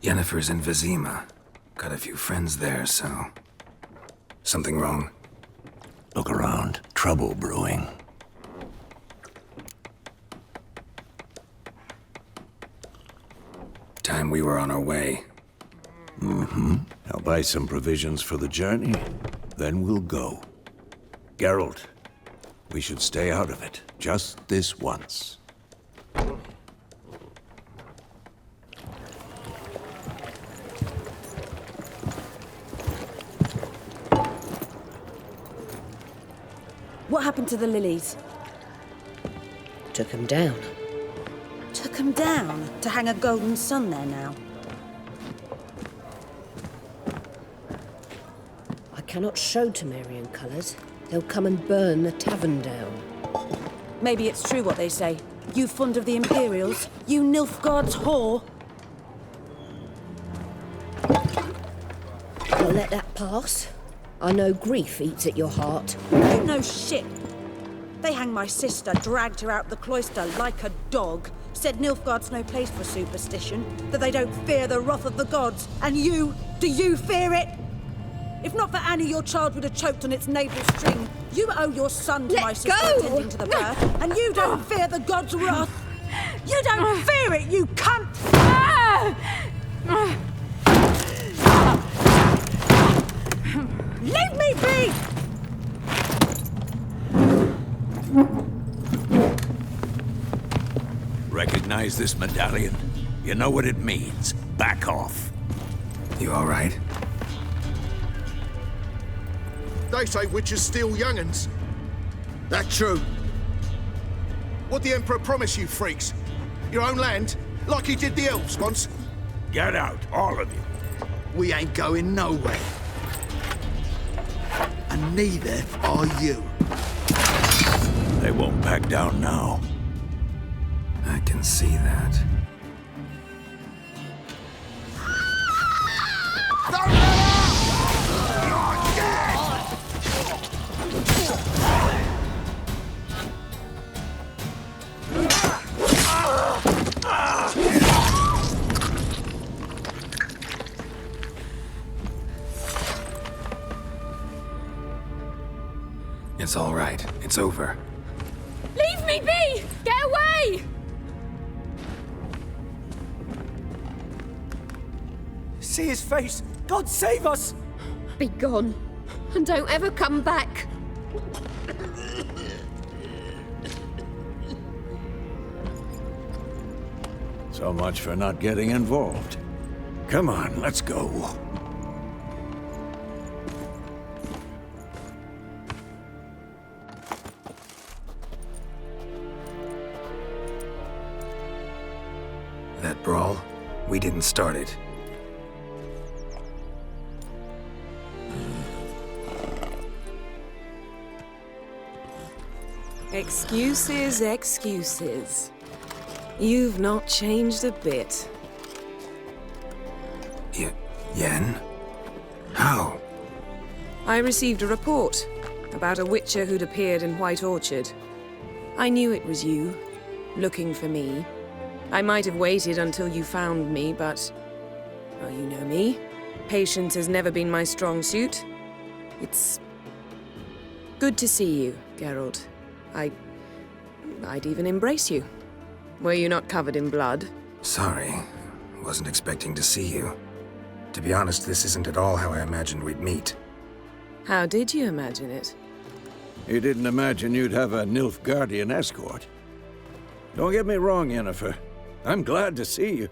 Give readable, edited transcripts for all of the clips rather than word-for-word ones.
Yennefer's in Vizima. Got a few friends there, so... Something wrong? Look around. Trouble brewing. Time we were on our way. I'll buy some provisions for the journey, then we'll go. Geralt, we should stay out of it, just this once. What happened to the lilies? Took him down. Took them down to hang a golden sun there now. I cannot show Temerian colours. They'll come and burn the tavern down. Maybe it's true what they say. You fond of the Imperials? You Nilfgaard's whore? I'll let that pass. I know grief eats at your heart. You know shit. They hanged my sister, dragged her out the cloister like a dog. Said Nilfgaard's no place for superstition, that they don't fear the wrath of the gods. And you, do you fear it? If not for Annie, your child would have choked on its navel string. You owe your son to my sister attending to the birth, and you don't fear the gods' wrath. You don't fear it, you cunt! Leave me be! Recognize this medallion? You know what it means. Back off. You all right? They say witches steal young'uns. That true? What'd the Emperor promise you, freaks? Your own land? Like he did the elves once? Get out, all of you. We ain't going nowhere. And neither are you. They won't back down now. I can see that. It's all right. It's over. Leave me be! Get away! See his face! God save us! Be gone, and don't ever come back. So much for not getting involved. Come on, let's go. That brawl, we didn't start it. Excuses, excuses. You've not changed a bit. Yen? How? I received a report about a witcher who'd appeared in White Orchard. I knew it was you, looking for me. I might have waited until you found me, but... well, you know me. Patience has never been my strong suit. It's... good to see you, Geralt. I'd even embrace you. Were you not covered in blood? Sorry. Wasn't expecting to see you. To be honest, this isn't at all how I imagined we'd meet. How did you imagine it? You didn't imagine you'd have a Nilfgaardian escort. Don't get me wrong, Yennefer. I'm glad to see you.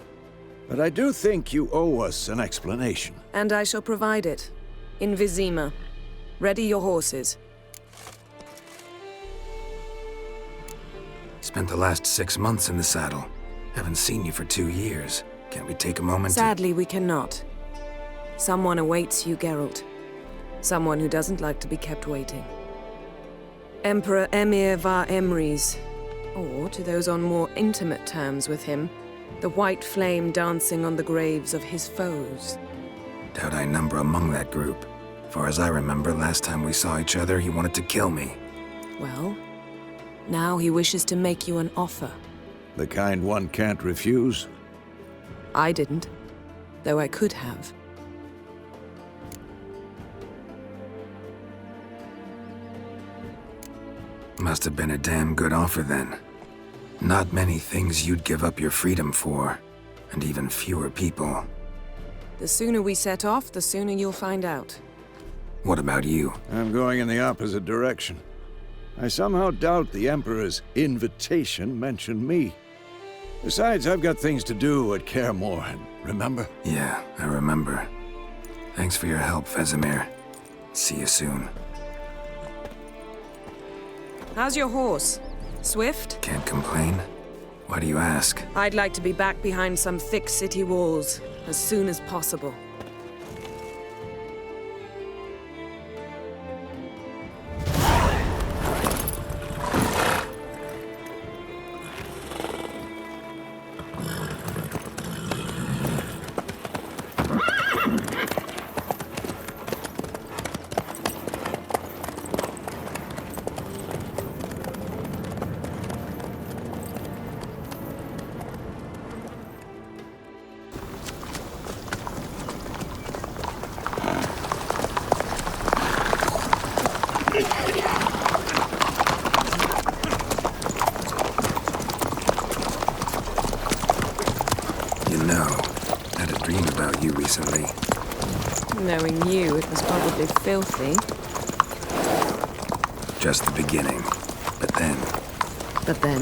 But I do think you owe us an explanation. And I shall provide it. In Vizima. Ready your horses. Spent the last 6 months in the saddle. Haven't seen you for 2 years. Can't we take a moment Sadly, we cannot. Someone awaits you, Geralt. Someone who doesn't like to be kept waiting. Emperor Emir var Emrys. Or, to those on more intimate terms with him, the white flame dancing on the graves of his foes. Doubt I number among that group. Far as I remember, last time we saw each other, he wanted to kill me. Well, now he wishes to make you an offer. The kind one can't refuse. I didn't. though I could have. Must have been a damn good offer then. Not many things you'd give up your freedom for, and even fewer people. The sooner we set off, the sooner you'll find out. What about you? I'm going in the opposite direction. I somehow doubt the Emperor's invitation mentioned me. Besides, I've got things to do at Kaer Morhen, remember? Yeah, I remember. Thanks for your help, Vesemir. See you soon. How's your horse? Swift? Can't complain. Why do you ask? I'd like to be back behind some thick city walls as soon as possible. Recently. Knowing you, it was probably filthy. Just the beginning. But then... But then?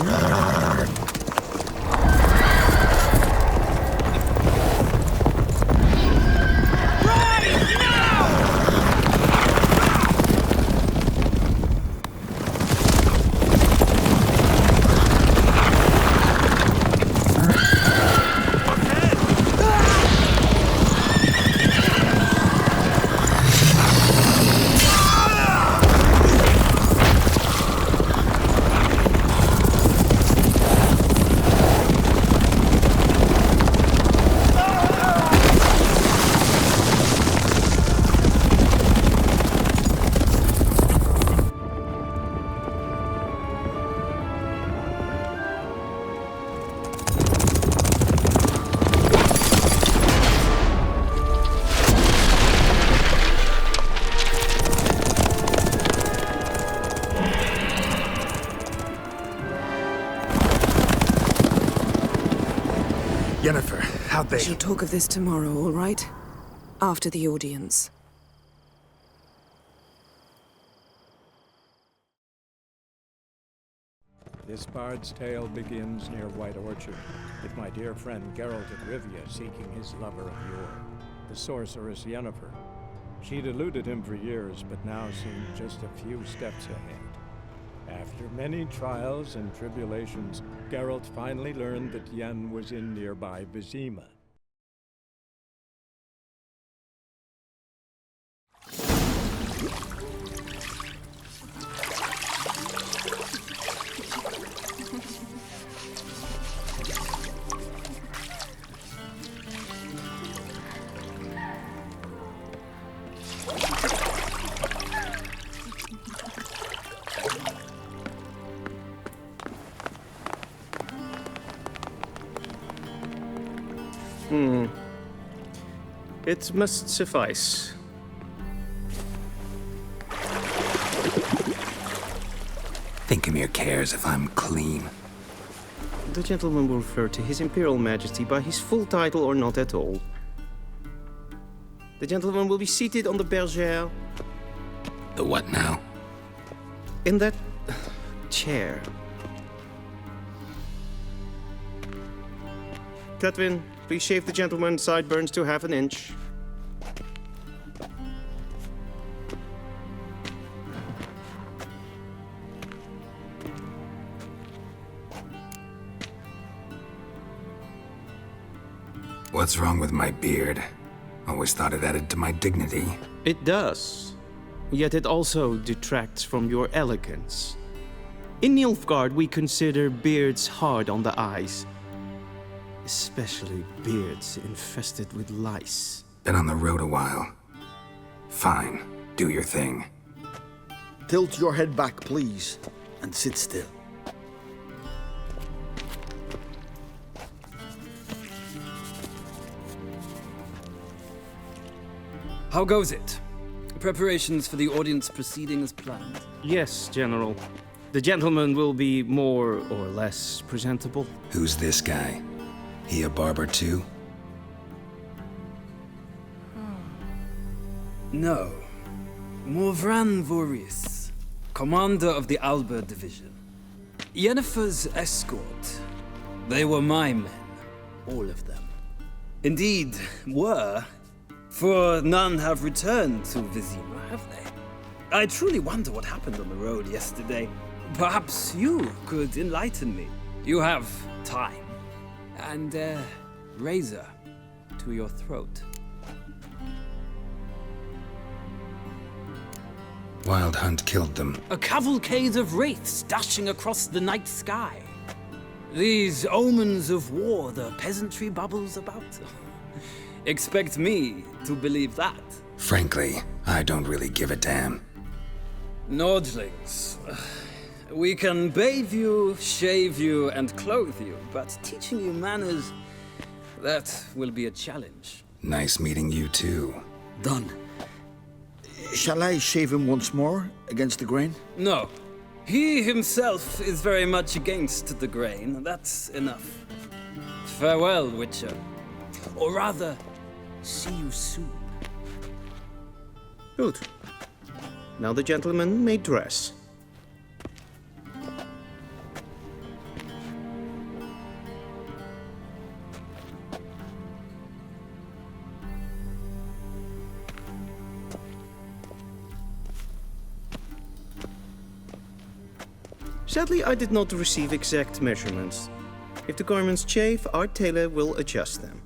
Yennefer, how'd they... We shall talk of this tomorrow, all right? After the audience. This bard's tale begins near White Orchard, with my dear friend Geralt of Rivia seeking his lover of yore, the sorceress Yennefer. She'd eluded him for years, but now seemed just a few steps ahead. After many trials and tribulations, Geralt finally learned that Yen was in nearby Vizima. It must suffice. Thinkemere cares if I'm clean. The gentleman will refer to His Imperial Majesty by his full title or not at all. The gentleman will be seated on the bergère. The what now? In that chair. Cletwin, please shave the gentleman's sideburns to half an inch. What's wrong with my beard? Always thought it added to my dignity. It does. Yet it also detracts from your elegance. In Nilfgaard, we consider beards hard on the eyes. Especially beards infested with lice. Been on the road a while. Fine. Do your thing. Tilt your head back, please, and sit still. How goes it? Preparations for the audience proceeding as planned? Yes, General. The gentleman will be more or less presentable. Who's this guy? He a barber too? No. Morvran Voris, commander of the Alba Division. Yennefer's escort. They were my men, all of them. Indeed, were. For none have returned to Vizima, have they? I truly wonder what happened on the road yesterday. Perhaps you could enlighten me. You have time. And a razor to your throat. Wild Hunt killed them. A cavalcade of wraiths dashing across the night sky. These omens of war the peasantry bubbles about. Expect me to believe that. Frankly, I don't really give a damn. Nordlings. We can bathe you, shave you, and clothe you, but teaching you manners, that will be a challenge. Nice meeting you too. Done. Shall I shave him once more, against the grain? No. He himself is very much against the grain. That's enough. Farewell, Witcher. Or rather, see you soon. Good. Now the gentleman may dress. Sadly, I did not receive exact measurements. If the garments chafe, our tailor will adjust them.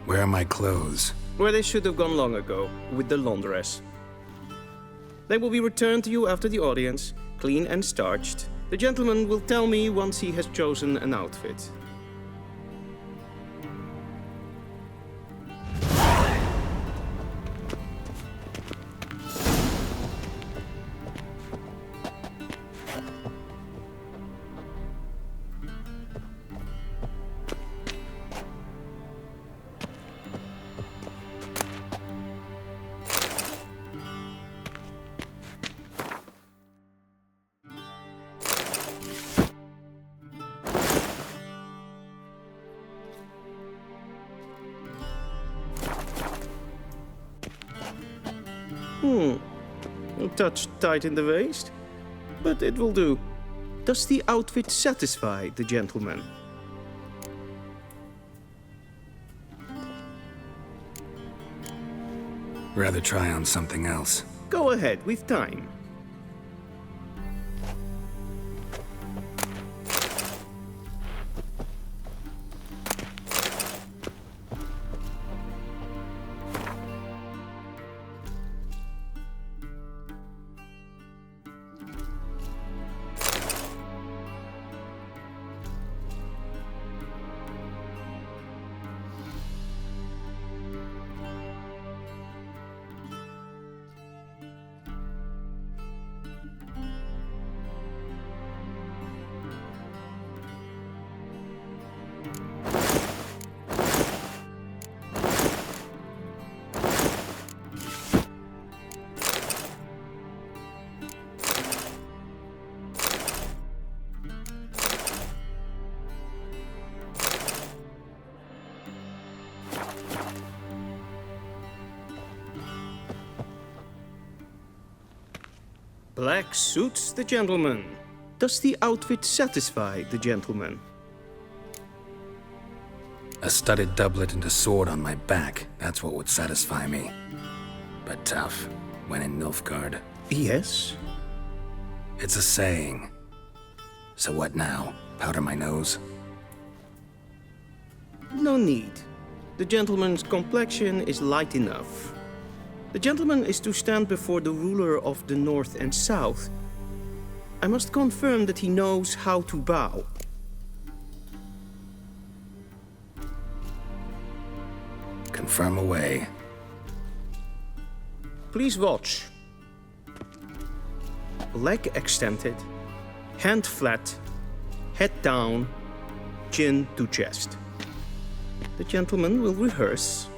Where are my clothes? Where they should have gone long ago, with the laundress. They will be returned to you after the audience, clean and starched. The gentleman will tell me once he has chosen an outfit. A touch tight in the waist, but it will do. Does the outfit satisfy the gentleman? Rather try on something else. Go ahead, we've time. Black suits the gentleman. Does the outfit satisfy the gentleman? A studded doublet and a sword on my back, that's what would satisfy me. But tough, when in Nilfgaard. Yes? It's a saying. So what now? Powder my nose? No need. The gentleman's complexion is light enough. The gentleman is to stand before the ruler of the North and South. I must confirm that he knows how to bow. Confirm away. Please watch. Leg extended, hand flat, head down, chin to chest. The gentleman will rehearse.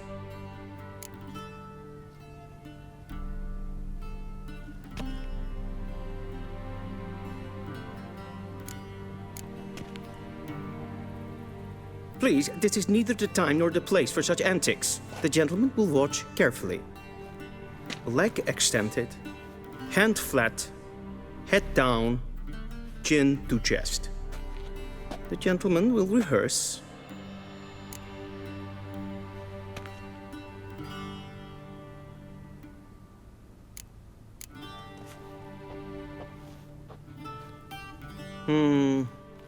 Please, this is neither the time nor the place for such antics. The gentleman will watch carefully. Leg extended, hand flat, head down, chin to chest. The gentleman will rehearse.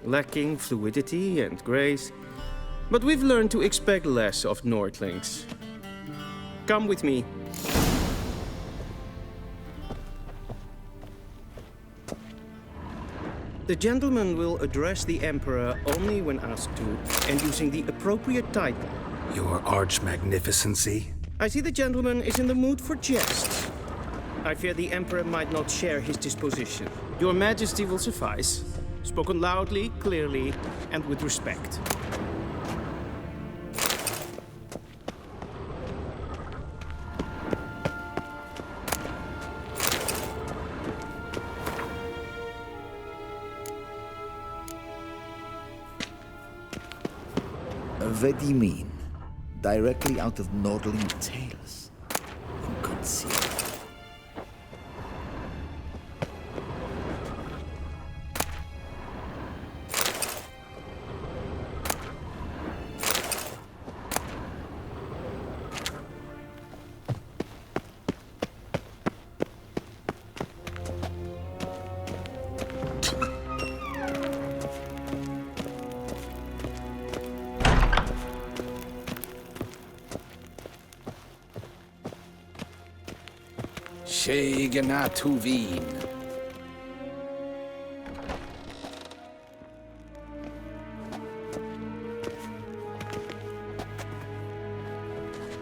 Lacking fluidity and grace. But we've learned to expect less of Nordlings. Come with me. The gentleman will address the Emperor only when asked to, and using the appropriate title. Your Arch-Magnificency? I see the gentleman is in the mood for jest. I fear the Emperor might not share his disposition. Your Majesty will suffice. Spoken loudly, clearly, and with respect. What do you mean? Directly out of Nordling tales? Who could see it? Tuvin.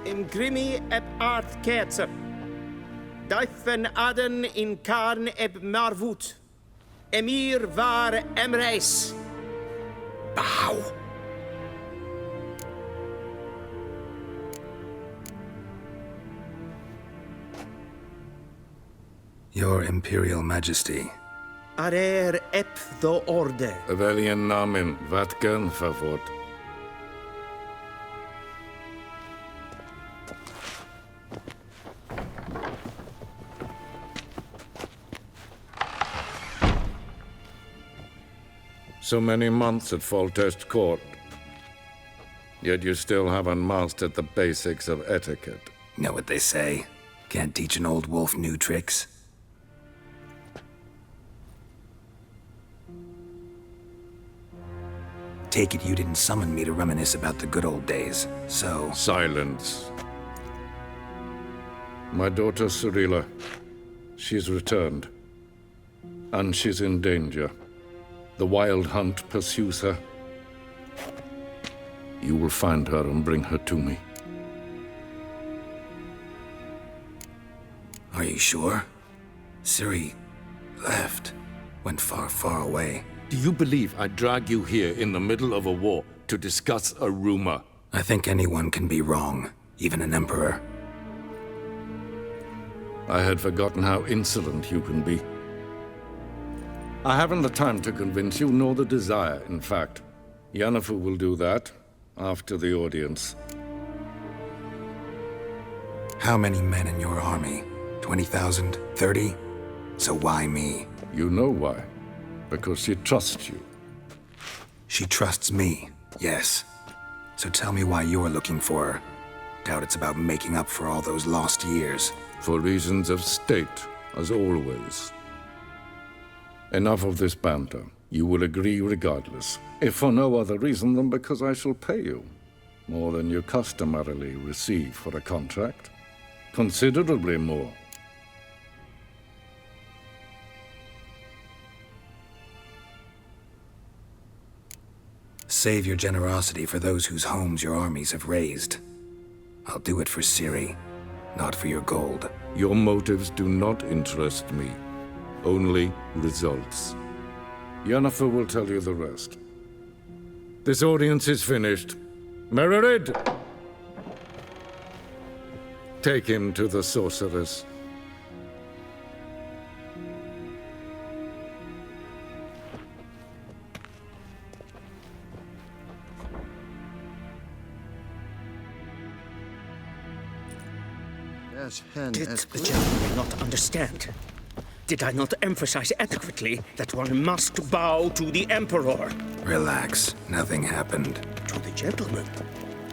In grimi eb art ketzer. Duifen aden in karn eb marvoet. Emir var emreis. Bow. Your Imperial Majesty. Arer ep the orde. Welchen Namen? Wat gern favort? So many months at Foltest Court. Yet you still haven't mastered the basics of etiquette. Know what they say? Can't teach an old wolf new tricks. Take it you didn't summon me to reminisce about the good old days, so... Silence. My daughter Cyrilla, she's returned. And she's in danger. The Wild Hunt pursues her. You will find her and bring her to me. Are you sure? Ciri left. Went far, far away. Do you believe I'd drag you here in the middle of a war to discuss a rumor? I think anyone can be wrong, even an emperor. I had forgotten how insolent you can be. I haven't the time to convince you, nor the desire, in fact. Yennefer will do that after the audience. How many men in your army? 20,000? 30? So why me? You know why. Because she trusts you. She trusts me, yes. So tell me why you're looking for her. Doubt it's about making up for all those lost years. For reasons of state, as always. Enough of this banter. You will agree regardless. If for no other reason than because I shall pay you. More than you customarily receive for a contract. Considerably more. Save your generosity for those whose homes your armies have razed. I'll do it for Ciri, not for your gold. Your motives do not interest me. Only results. Yennefer will tell you the rest. This audience is finished. Mererid! Take him to the sorceress. Did the gentleman not understand? Did I not emphasize adequately that one must bow to the Emperor? Relax. Nothing happened. To the gentleman.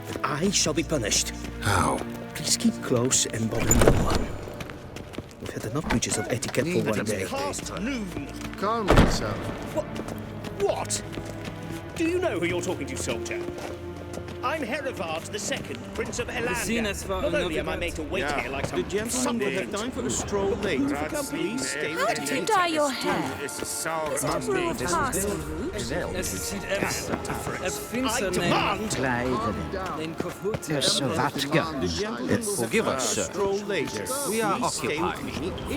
But I shall be punished. How? Please keep close and bother no one. We've had enough breaches of etiquette for one day. Past noon. Calm yourself. What? Do you know who you're talking to, soldier? I'm Herivard II, Prince of Elander. Not only am I made to wait here like some... The gentleman will have time for a stroll later. Please stay How did you dye your hair? Is it a rule of passing route? I demand! Forgive us, sir. We are occupied.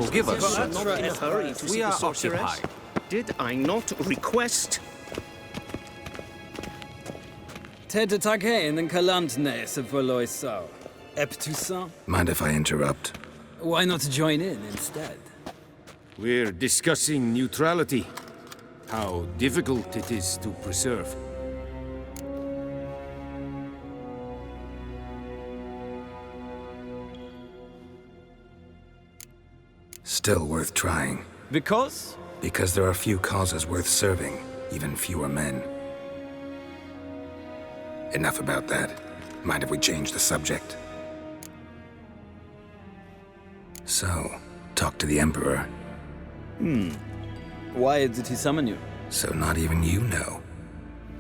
Forgive us, sir. Not in a hurry to see We the are sorceress. occupied. Did I not request? Ted Tage den Kalantne se förloisar. Eptusan. Mind if I interrupt? Why not join in instead? We're discussing neutrality. How difficult it is to preserve. Still worth trying. Because? Because there are few causes worth serving, even fewer men. Enough about that. Mind if we change the subject? So, talk to the Emperor. Why did he summon you? So not even you know.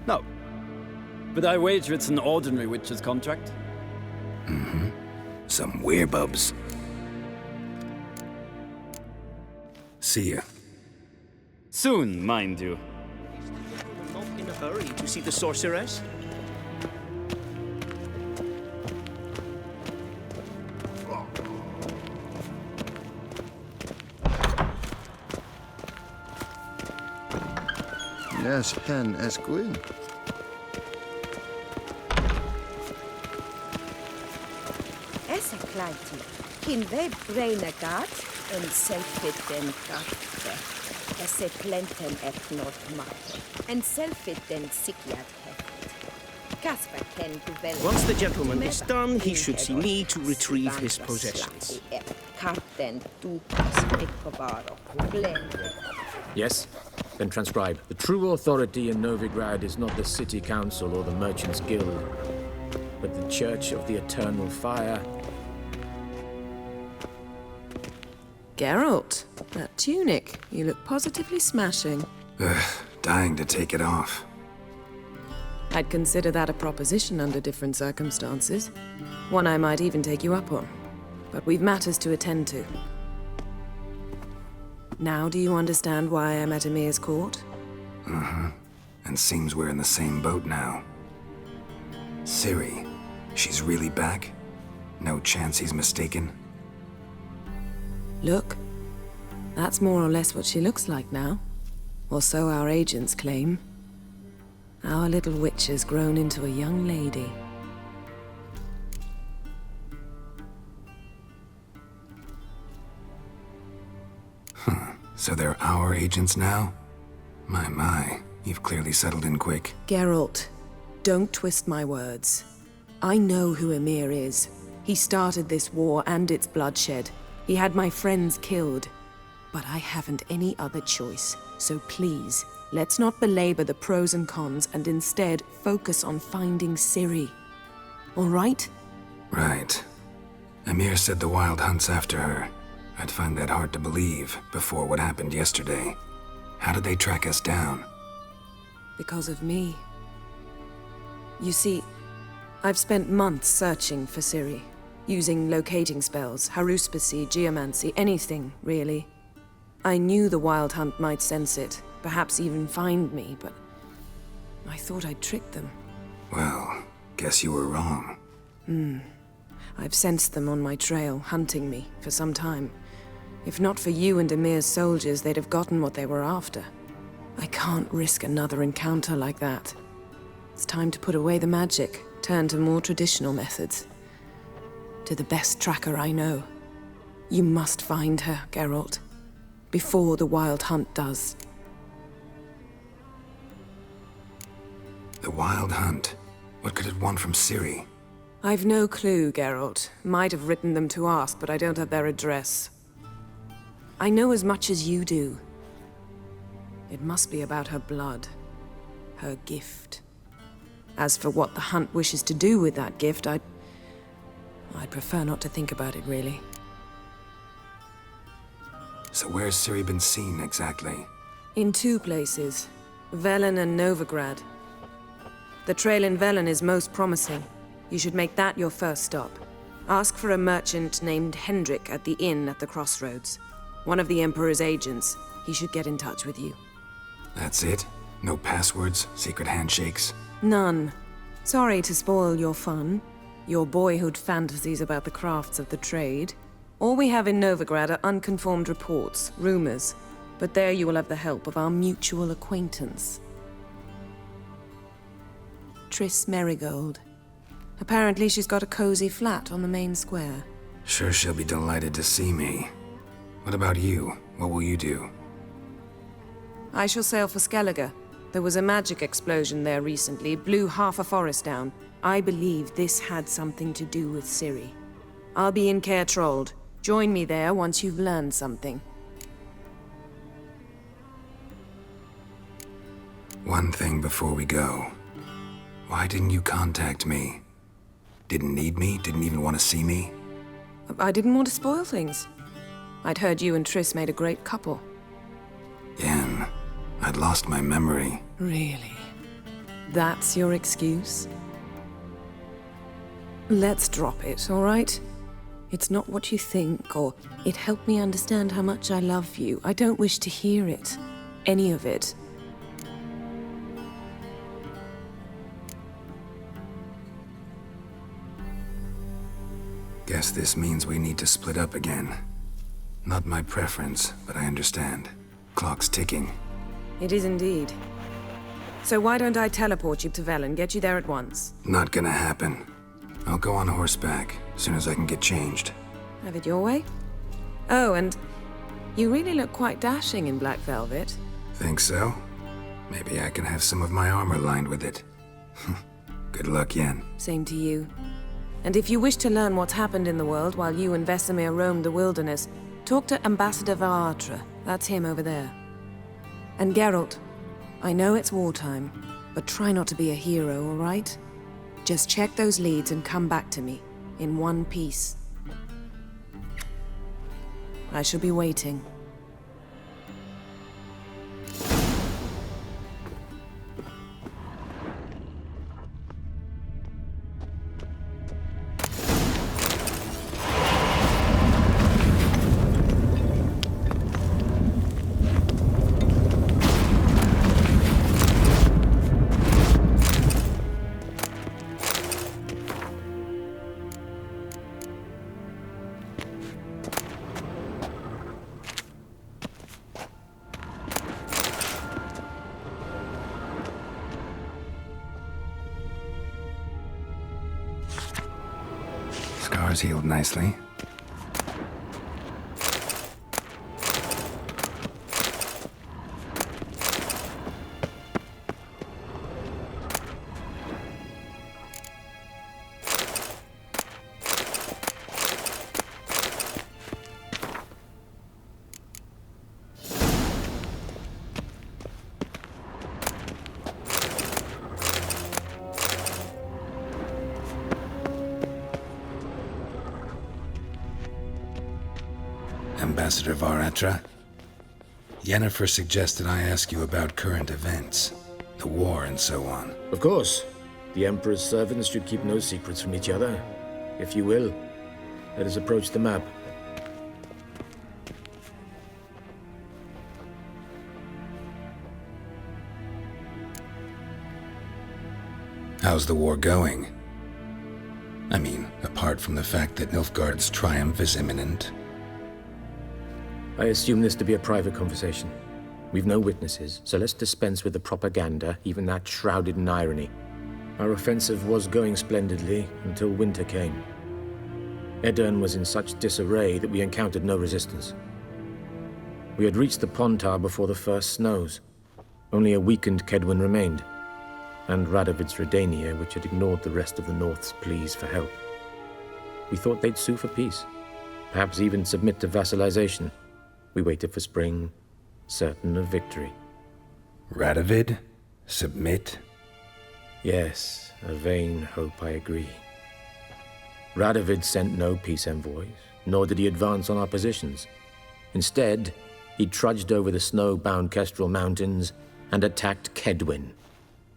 No. But I wager it's an ordinary witch's contract. Mm-hmm. Some werebubs. See ya. Soon, mind you. Not in a hurry to see the sorceress? Yes, hen as Gwyn. Essa kleiti, kin we braine gat, en selfit den gatte. Esse plenten et not matte, en selfit den sikiat heft. Kasper ken duvel. Once the gentleman is done, he should see me to retrieve his possessions. Karten dukas ekkovaro. Yes? Then transcribe. The true authority in Novigrad is not the city council or the merchants' guild, but the Church of the Eternal Fire. Geralt, that tunic. You look positively smashing. Dying to take it off. I'd consider that a proposition under different circumstances. One I might even take you up on. But we've matters to attend to. Now do you understand why I'm at Emir's court? Uh-huh. And seems we're in the same boat now. Ciri, she's really back? No chance he's mistaken? Look, that's more or less what she looks like now. Or so our agents claim. Our little witch has grown into a young lady. So they're our agents now? My, you've clearly settled in quick. Geralt, don't twist my words. I know who Emir is. He started this war and its bloodshed. He had my friends killed. But I haven't any other choice. So please, let's not belabor the pros and cons and instead focus on finding Ciri. All right? Right. Emir said the Wild hunt's after her. I'd find that hard to believe before what happened yesterday. How did they track us down? Because of me. You see, I've spent months searching for Ciri, using locating spells, haruspicy, geomancy, anything, really. I knew the Wild Hunt might sense it, perhaps even find me, but I thought I'd tricked them. Well, guess you were wrong. I've sensed them on my trail, hunting me, for some time. If not for you and Emir's soldiers, they'd have gotten what they were after. I can't risk another encounter like that. It's time to put away the magic, turn to more traditional methods. To the best tracker I know. You must find her, Geralt. Before the Wild Hunt does. The Wild Hunt? What could it want from Ciri? I've no clue, Geralt. Might have written them to ask, but I don't have their address. I know as much as you do. It must be about her blood. Her gift. As for what the Hunt wishes to do with that gift, I'd prefer not to think about it, really. So where's Ciri been seen, exactly? In 2 places. Velen and Novigrad. The trail in Velen is most promising. You should make that your first stop. Ask for a merchant named Hendrik at the inn at the crossroads. One of the Emperor's agents. He should get in touch with you. That's it? No passwords, secret handshakes? None. Sorry to spoil your fun. Your boyhood fantasies about the crafts of the trade. All we have in Novigrad are unconfirmed reports, rumors. But there you will have the help of our mutual acquaintance. Triss Merigold. Apparently she's got a cozy flat on the main square. Sure she'll be delighted to see me. What about you? What will you do? I shall sail for Skellige. There was a magic explosion there recently, blew half a forest down. I believe this had something to do with Ciri. I'll be in Caer Trold. Join me there once you've learned something. One thing before we go. Why didn't you contact me? Didn't need me? Didn't even want to see me? I didn't want to spoil things. I'd heard you and Triss made a great couple. Yen, I'd lost my memory. Really? That's your excuse? Let's drop it, all right? It's not what you think, or it helped me understand how much I love you. I don't wish to hear it. Any of it. Guess this means we need to split up again. Not my preference, but I understand. Clock's ticking. It is indeed. So why don't I teleport you to Velen, get you there at once? Not gonna happen. I'll go on horseback, as soon as I can get changed. Have it your way? Oh, and you really look quite dashing in black velvet. Think so? Maybe I can have some of my armor lined with it. Good luck, Yen. Same to you. And if you wish to learn what's happened in the world while you and Vesemir roamed the wilderness, talk to Ambassador Varatra. That's him over there. And Geralt, I know it's wartime, but try not to be a hero, all right? Just check those leads and come back to me, in one piece. I shall be waiting. Scars healed nicely. Ambassador Varatra, Yennefer suggested I ask you about current events, the war and so on. Of course. The Emperor's servants should keep no secrets from each other. If you will, let us approach the map. How's the war going? I mean, apart from the fact that Nilfgaard's triumph is imminent. I assume this to be a private conversation. We've no witnesses, so let's dispense with the propaganda, even that shrouded in irony. Our offensive was going splendidly until winter came. Edirn was in such disarray that we encountered no resistance. We had reached the Pontar before the first snows. Only a weakened Kedwen remained, and Radovid's Redania, which had ignored the rest of the North's pleas for help. We thought they'd sue for peace, perhaps even submit to vassalization. We waited for spring, certain of victory. Radovid? Submit? Yes, a vain hope, I agree. Radovid sent no peace envoys, nor did he advance on our positions. Instead, he trudged over the snow-bound Kestrel Mountains and attacked Kedwen,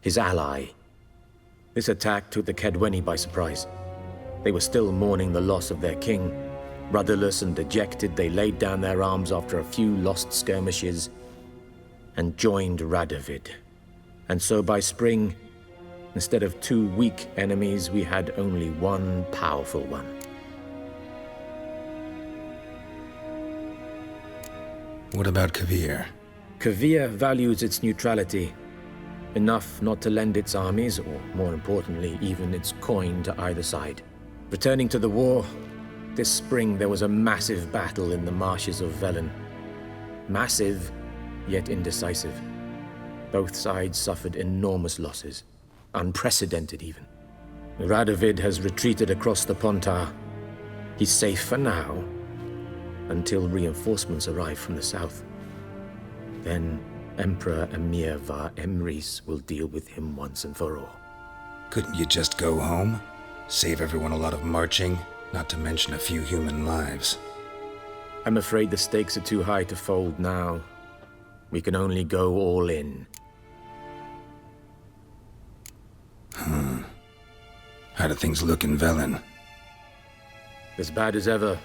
his ally. This attack took the Kedweni by surprise. They were still mourning the loss of their king. Rudderless and dejected, they laid down their arms after a few lost skirmishes and joined Radovid. And so by spring, instead of 2 weak enemies, we had only one powerful one. What about Kavir? Kavir values its neutrality, enough not to lend its armies, or more importantly, even its coin to either side. Returning to the war, this spring there was a massive battle in the marshes of Velen. Massive, yet indecisive. Both sides suffered enormous losses, unprecedented even. Radovid has retreated across the Pontar. He's safe for now, until reinforcements arrive from the south. Then Emperor Emir var Emrys will deal with him once and for all. Couldn't you just go home? Save everyone a lot of marching, not to mention a few human lives. I'm afraid the stakes are too high to fold now. We can only go all in. How do things look in Velen? As bad as ever,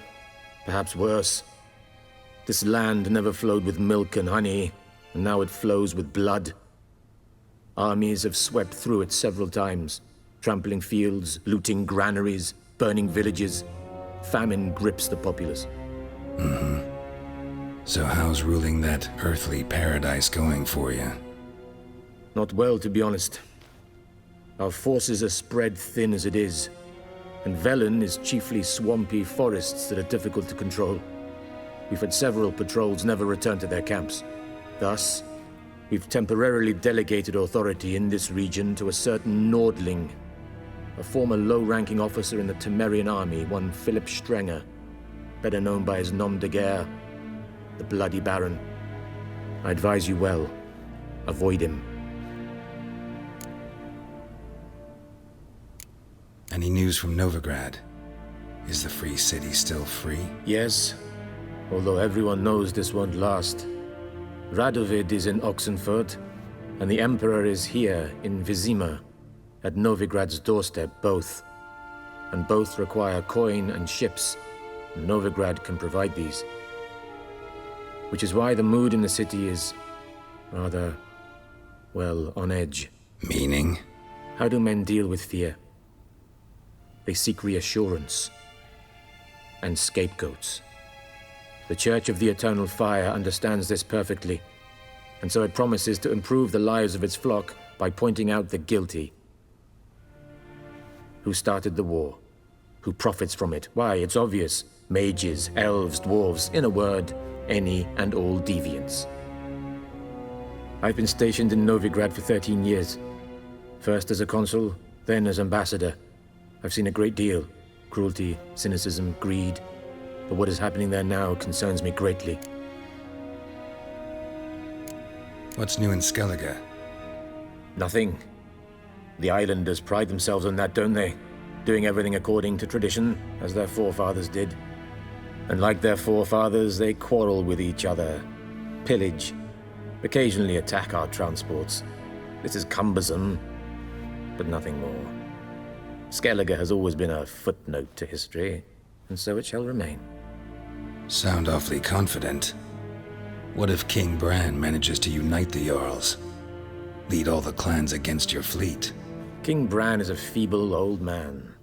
perhaps worse. This land never flowed with milk and honey, and now it flows with blood. Armies have swept through it several times, trampling fields, looting granaries, burning villages. Famine grips the populace. So how's ruling that earthly paradise going for you? Not well, to be honest. Our forces are spread thin as it is, and Velen is chiefly swampy forests that are difficult to control. We've had several patrols never return to their camps. Thus, we've temporarily delegated authority in this region to a certain Nordling, a former low-ranking officer in the Temerian army, one Philip Strenger, better known by his nom de guerre, the Bloody Baron. I advise you well. Avoid him. Any news from Novigrad? Is the free city still free? Yes, although everyone knows this won't last. Radovid is in Oxenfurt, and the Emperor is here in Vizima, at Novigrad's doorstep, both. And both require coin and ships. Novigrad can provide these. Which is why the mood in the city is rather, well, on edge. Meaning? How do men deal with fear? They seek reassurance and scapegoats. The Church of the Eternal Fire understands this perfectly, and so it promises to improve the lives of its flock by pointing out the guilty. Who started the war? Who profits from it? Why, it's obvious. Mages, elves, dwarves, in a word, any and all deviants. I've been stationed in Novigrad for 13 years. First as a consul, then as ambassador. I've seen a great deal. Cruelty, cynicism, greed. But what is happening there now concerns me greatly. What's new in Skellige? Nothing. The islanders pride themselves on that, don't they? Doing everything according to tradition, as their forefathers did. And like their forefathers, they quarrel with each other, pillage, occasionally attack our transports. This is cumbersome, but nothing more. Skellige has always been a footnote to history, and so it shall remain. Sound awfully confident. What if King Bran manages to unite the Jarls? Lead all the clans against your fleet? King Bran is a feeble old man.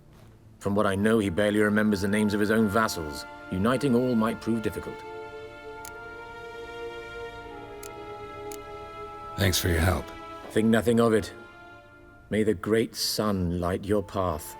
From what I know, he barely remembers the names of his own vassals. Uniting all might prove difficult. Thanks for your help. Think nothing of it. May the great sun light your path.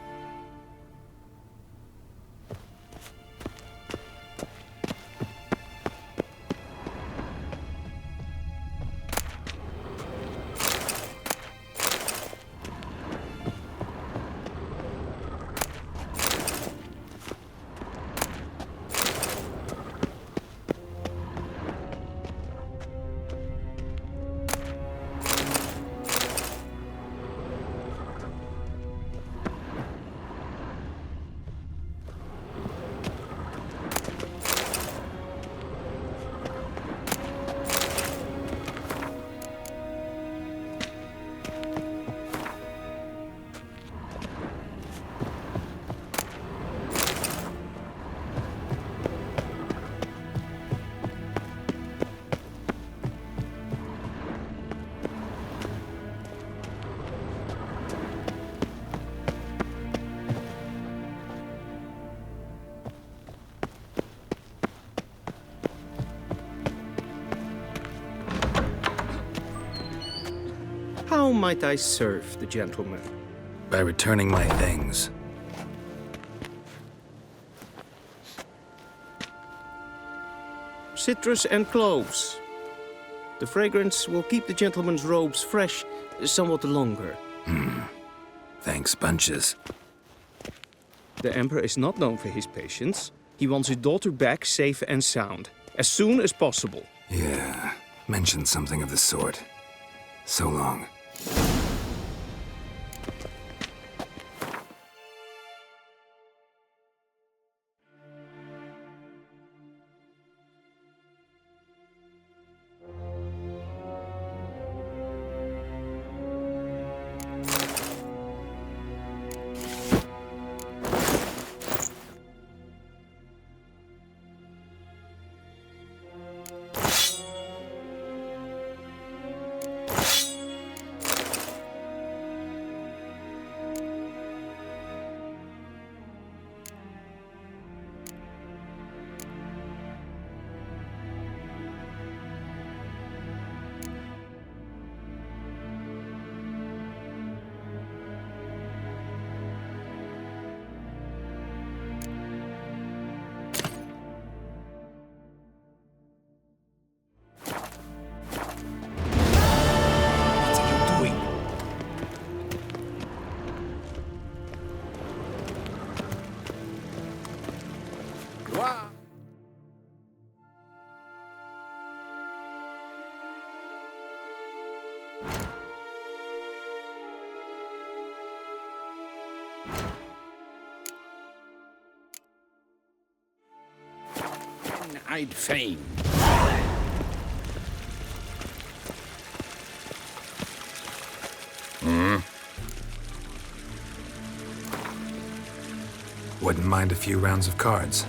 How might I serve the gentleman? By returning my things. Citrus and cloves. The fragrance will keep the gentleman's robes fresh somewhat longer. Thanks, bunches. The Emperor is not known for his patience. He wants his daughter back safe and sound, as soon as possible. Yeah, mentioned something of the sort. So long. I'd fain. Wouldn't mind a few rounds of cards.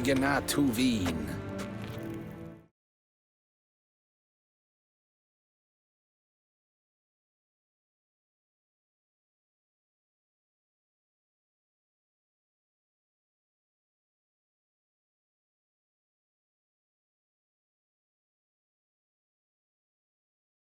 gena tu vin.